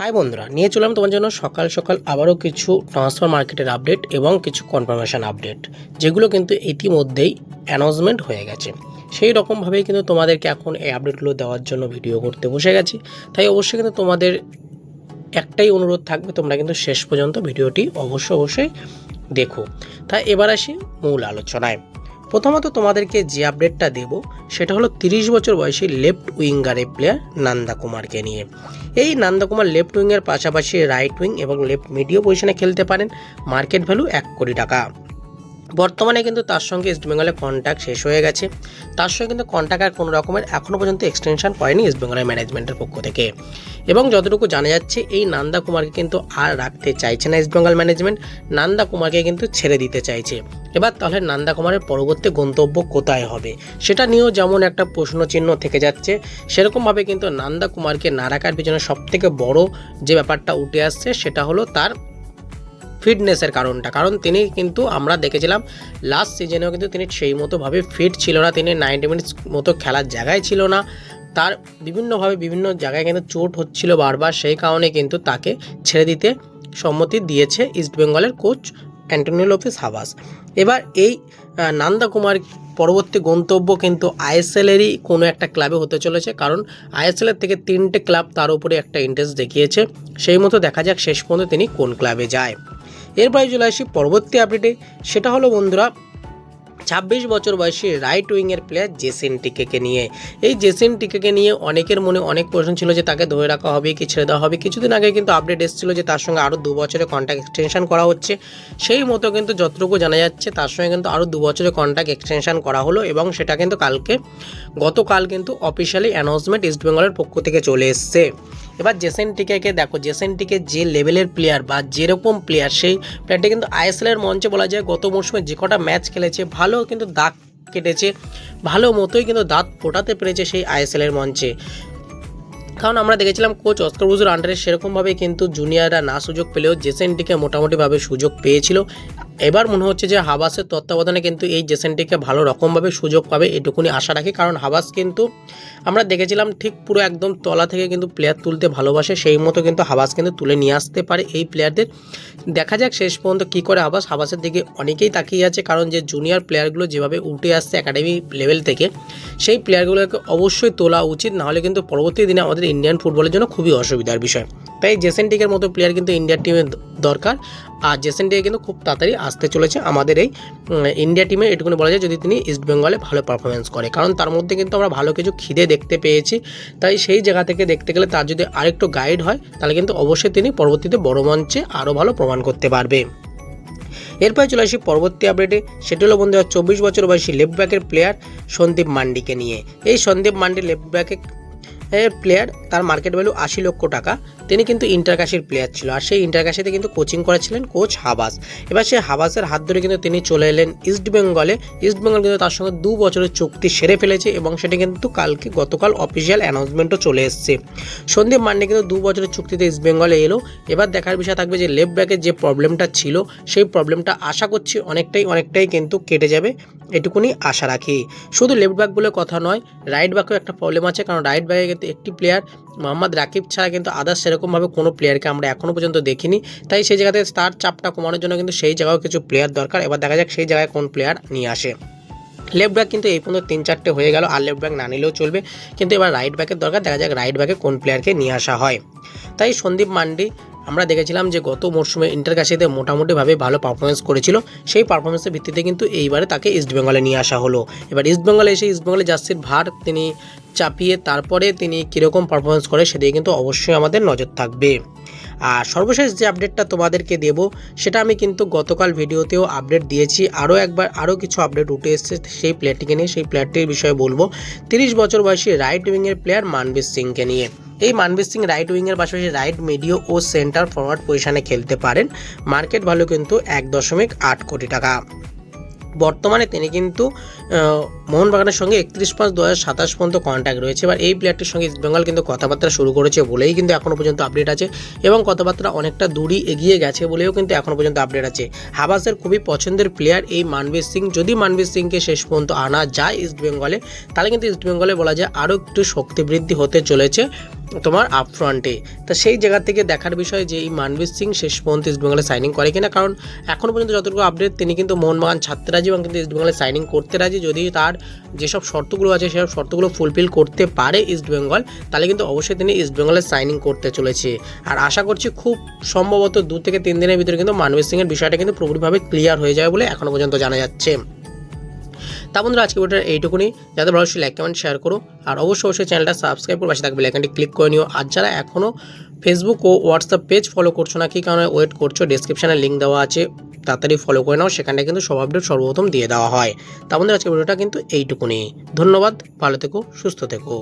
High বন্ধুরা, নিয়ে চললাম তোমার জন্য সকাল সকাল আবারও কিছু ট্রান্সফার মার্কেটের আপডেট এবং কিছু কনফার্মেশন আপডেট, যেগুলো কিন্তু ইতিমধ্যেই অ্যানাউন্সমেন্ট হয়ে গেছে। সেই রকমভাবেই কিন্তু তোমাদেরকে এখন এই আপডেটগুলো দেওয়ার জন্য ভিডিও করতে বসে গেছি। তাই অবশ্যই কিন্তু তোমাদের একটাই অনুরোধ থাকবে, তোমরা কিন্তু শেষ পর্যন্ত ভিডিওটি অবশ্যই দেখো। তাই এবার আসি মূল আলোচনায়। প্রথমত তোমাদেরকে যে আপডেটটা দেব সেটা হলো 30 বছর বয়সী লেফট উইঙ্গারের প্লেয়ার নন্দা কুমারকে নিয়ে। এই নন্দা কুমার লেফট উইংয়ের পাশাপাশি রাইট উইং এবং লেফট মিডিও পজিশনে খেলতে পারেন। মার্কেট ভ্যালু 1 কোটি টাকা। বর্তমানে কিন্তু তার সঙ্গে ইস্টবেঙ্গলের কন্ট্যাক্ট শেষ হয়ে গেছে। তার সঙ্গে কিন্তু কন্ট্যাক্ট আর কোনো রকমের এখনও পর্যন্ত এক্সটেনশন করেনি ইস্টবেঙ্গলের ম্যানেজমেন্টের পক্ষ থেকে। এবং যতটুকু জানা যাচ্ছে এই নন্দা কুমারকে কিন্তু আর রাখতে চাইছে না ইস্টবেঙ্গল ম্যানেজমেন্ট, নন্দা কুমারকে কিন্তু ছেড়ে দিতে চাইছে। এবার তাহলে নন্দা কুমারের পরবর্তী গন্তব্য কোথায় হবে সেটা নিয়েও যেমন একটা প্রশ্নচিহ্ন থেকে যাচ্ছে, সেরকমভাবে কিন্তু নন্দা কুমারকে না রাখার পিছনে সবথেকে বড় যে ব্যাপারটা উঠে আসছে সেটা হলো তার ফিটনেসের কারণটা। কারণ তিনি কিন্তু আমরা দেখেছিলাম লাস্ট সিজনেও কিন্তু তিনি সেই মতোভাবে ফিট ছিল না, তিনি 90 মিনিটস মতো খেলার জায়গায় ছিল না, তার বিভিন্নভাবে বিভিন্ন জায়গায় কিন্তু চোট হচ্ছিল বারবার। সেই কারণে কিন্তু তাকে ছেড়ে দিতে সম্মতি দিয়েছে ইস্টবেঙ্গলের কোচ অ্যান্টনিও লোপেস হাবাস। এবার এই নন্দা কুমার পরবর্তী গন্তব্য কিন্তু আইএসএলেরই কোনো একটা ক্লাবে হতে চলেছে, কারণ আইএসএলের থেকে 3টে ক্লাব তার উপরে একটা ইন্টারেস্ট দেখিয়েছে। সেই মতো দেখা যাক শেষ পর্যন্ত তিনি কোন ক্লাবে যায়। এরপরে চলে আসি পরবর্তী আপডেটে। সেটা হলো বন্ধুরা 26 বছর বয়সী রাইট উইংয়ের প্লেয়ার জেসিন টিকেকে নিয়ে। এই জেসিন টিকেকে নিয়ে অনেকের মনে অনেক প্রশ্ন ছিল যে তাকে ধরে রাখা হবে কি ছেড়ে দেওয়া হবে। কিছুদিন আগে কিন্তু আপডেট এসেছিল যে তার সঙ্গে আরও 2 বছরের কন্ট্যাক্ট এক্সটেনশন করা হচ্ছে। সেই মতো কিন্তু যতটুকু জানা যাচ্ছে তার সঙ্গে কিন্তু আরও 2 বছরের কন্ট্যাক্ট এক্সটেনশন করা হলো এবং সেটা কিন্তু গতকাল কিন্তু অফিসিয়ালি অ্যানাউন্সমেন্ট ইস্টবেঙ্গলের পক্ষ থেকে চলে এসছে। এবার জেসিন টিকেকে দেখো, জেসিন টিকে যে লেভেলের প্লেয়ার বা যেরকম প্লেয়ার, সেই প্লেয়ারটি কিন্তু আইএসএলের মঞ্চে বলা যায় গত মৌসুমে যে কটা ম্যাচ খেলেছে ভালো কিন্তু দাগ কেটেছে, ভালো মতোই কিন্তু দাঁত ফোটাতে পেরেছে সেই আইএসএলের মঞ্চে। কারণ আমরা দেখেছিলাম কোচ অস্কার ব্রুজের আন্ডারে সেরকমভাবে কিন্তু জুনিয়ররা না সুযোগ পেলেও জেসেনটিকে মোটামুটিভাবে সুযোগ পেয়েছিল। এবার মনে হচ্ছে যে হাবাসের তত্ত্বাবধানে কিন্তু এই জেসেনটিকে ভালো রকমভাবে সুযোগ পাবে, এটুকুনি আশা রাখি। কারণ হাবাস কিন্তু আমরা দেখেছিলাম ঠিক পুরো একদম তলা থেকে কিন্তু প্লেয়ার তুলতে ভালোবাসে, সেই মতো কিন্তু হাবাস কিন্তু তুলে নিয়ে আসতে পারে এই প্লেয়ারদের। দেখা যাক শেষ পর্যন্ত কী করে হাবাসের দিকে অনেকেই তাকিয়ে আছে, কারণ যে জুনিয়র প্লেয়ারগুলো যেভাবে উঠে আসছে একাডেমি লেভেল থেকে, সেই প্লেয়ারগুলোকে অবশ্যই তোলা উচিত, নাহলে কিন্তু পরবর্তী দিনে আমাদের ইন্ডিয়ান ফুটবলের জন্য খুবই অসুবিধার বিষয়। তাই জেসেনটিকের মতো প্লেয়ার কিন্তু ইন্ডিয়ার টিমে দরকার। আর জেসেনটিকে কিন্তু খুব তাড়াতাড়ি আসতে চলেছে আমাদের এই ইন্ডিয়া টিমে, এটুকুনি বলা যায় যদি তিনি ইস্টবেঙ্গলে ভালো পারফরমেন্স করে। কারণ তার মধ্যে কিন্তু আমরা ভালো কিছু খিদে দেখতে পেয়েছি। তাই সেই জায়গা থেকে দেখতে গেলে তার যদি আরেকটু গাইড হয় তাহলে কিন্তু অবশ্যই তিনি পরবর্তীতে বড় মঞ্চে আরও ভালো প্রমাণ করতে পারবে। এরপরে চলে আসি পরবর্তী আপডেটে। সেটা হলো বন্ধুরা 24 বছর বয়সী লেফট ব্যাকের প্লেয়ার সন্দীপ মান্ডিকে নিয়ে। এই সন্দীপ মান্ডি লেফট ব্যাকের প্লেয়ার, তার মার্কেট ভ্যালু 80 লক্ষ টাকা। তিনি কিন্তু ইন্টারকাশির প্লেয়ার ছিল, আর সেই ইন্টারকাশিতে কিন্তু কোচিং করেছিলেন কোচ হাবাস। এবার সেই হাবাসের হাত ধরে কিন্তু তিনি চলে এলেন ইস্টবেঙ্গলে। ইস্টবেঙ্গল কিন্তু তার সঙ্গে 2 বছরের চুক্তি সেরে ফেলেছে এবং সেটা কিন্তু গতকাল অফিসিয়াল অ্যানাউন্সমেন্টও চলে এসছে। সন্দীপ মান্ডি কিন্তু 2 বছরের চুক্তিতে ইস্টবেঙ্গলে এলো। এবার দেখার বিষয় থাকবে যে লেফট ব্যাকের যে প্রবলেমটা ছিল সেই প্রবলেমটা আশা করছি অনেকটাই কিন্তু কেটে যাবে, এটুকুনি আশা রাখি। শুধু লেফট ব্যাক বলে কথা নয়, রাইট ব্যাকেও একটা প্রবলেম আছে, কারণ রাইট ব্যাকে কিন্তু একটি প্লেয়ার মোহাম্মদ রাকিব ছাড়া কিন্তু আদার্স সেরকমভাবে কোনো প্লেয়ারকে আমরা এখনও পর্যন্ত দেখিনি। তাই সেই জায়গাতে তার চাপটা কমানোর জন্য কিন্তু সেই জায়গাও কিছু প্লেয়ার দরকার। এবার দেখা যাক সেই জায়গায় কোন প্লেয়ার নিয়ে আসে। লেফট ব্যাক কিন্তু এই পর্যন্ত 3-4টে হয়ে গেল, আর লেফট ব্যাক না নিলেও চলবে, কিন্তু এবার রাইট ব্যাকের দরকার। দেখা যাক রাইট ব্যাকে কোন প্লেয়ারকে নিয়ে আসা হয়। তাই সন্দীপ মান্ডি আমরা দেখেছিলাম যে গত মরশুমে ইন্টারকাশিতে মোটামুটিভাবে ভালো পারফরমেন্স করেছিল, সেই পারফরমেন্সের ভিত্তিতে কিন্তু এইবারে তাকে ইস্টবেঙ্গলে নিয়ে আসা হলো। এবার ইস্টবেঙ্গলে এসে ইস্টবেঙ্গলে জার্সির ভার তিনি চাপিয়ে তারপরে তিনি কীরকম পারফরমেন্স করে সেদিকে কিন্তু অবশ্যই আমাদের নজর থাকবে। আর সর্বশেষ যে আপডেটটা তোমাদেরকে দেব সেটা আমি কিন্তু গতকাল ভিডিওতেও আপডেট দিয়েছি, আরও কিছু আপডেট উঠে এসেছে সেই প্লেয়ারটিকে নিয়ে। সেই প্লেয়ারটির বিষয়ে বলবো 30 বছর বয়সী রাইট উইংয়ের প্লেয়ার মানবীর সিংকে নিয়ে। এই মানবীর সিং রাইট উইংয়ের পাশাপাশি রাইট মিডিও ও সেন্টার ফরওয়ার্ড পজিশনে খেলতে পারেন। মার্কেট ভ্যালু কিন্তু 1.8 কোটি টাকা। বর্তমানে তিনি কিন্তু মোহনবাগানের সঙ্গে 31/5/2027 পর্যন্ত কন্ট্যাক্ট রয়েছে। এবার এই প্লেয়ারটির সঙ্গে ইস্টবেঙ্গল কিন্তু কথাবার্তা শুরু করেছে বলেই কিন্তু এখনও পর্যন্ত আপডেট আছে, এবং কথাবার্তা অনেকটা দূরই এগিয়ে গেছে বলেও কিন্তু এখনও পর্যন্ত আপডেট আছে। হাবাসের খুবই পছন্দের প্লেয়ার এই মানবীর সিং। যদি মানবীর সিংকে শেষ পর্যন্ত আনা যায় ইস্টবেঙ্গলে, তাহলে কিন্তু ইস্টবেঙ্গলে বলা যায় আরও একটু শক্তি বৃদ্ধি হতে চলেছে। তোমার আপফ্রন্টে। তা সেই জায়গা থেকে দেখার বিষয় যে এই মানবীর সিং শেষ পর্যন্ত ইস্টবেঙ্গলে সাইনিং করে কিনা, কারণ এখনও পর্যন্ত যতটুকু আপডেট তিনি কিন্তু মোহনবাগান ছাড়তে রাজি এবং কিন্তু ইস্টবেঙ্গলে সাইনিং করতে রাজি। যদি তার যেসব শর্তগুলো আছে সেসব শর্তগুলো ফুলফিল করতে পারে ইস্টবেঙ্গল, তাহলে কিন্তু অবশ্যই তিনি ইস্টবেঙ্গলে সাইনিং করতে চলেছে। আর আশা করছি খুব সম্ভবত 2 থেকে 3 দিনের ভিতরে কিন্তু মানবীর সিংয়ের বিষয়টা কিন্তু পুরোপুরিভাবে ক্লিয়ার হয়ে যাবে বলে এখনও পর্যন্ত জানা যাচ্ছে। তা বন্ধুরা আজকে ভিডিওটা এইটুকুনি। যাদের ভালো লাইক কমেন্ট শেয়ার করো, আর অবশ্যই চ্যানেলটা সাবস্ক্রাইব করে পাশে থাকবে বেল আইকনটি ক্লিক করে নিও। আর যারা এখনও ফেসবুক ও হোয়াটসঅ্যাপ পেজ ফলো করছো না, কি কারণে ওয়েট করছো, ডেসক্রিপশানে লিঙ্ক দেওয়া আছে, তাড়াতাড়ি ফলো করে নাও, সেখানে কিন্তু সব আপডেট সর্বপ্রথম দিয়ে দেওয়া হয়। তা বন্ধুরা আজকে ভিডিওটা কিন্তু এইটুকুনি। ধন্যবাদ, ভালো থেকো, সুস্থ থেকো।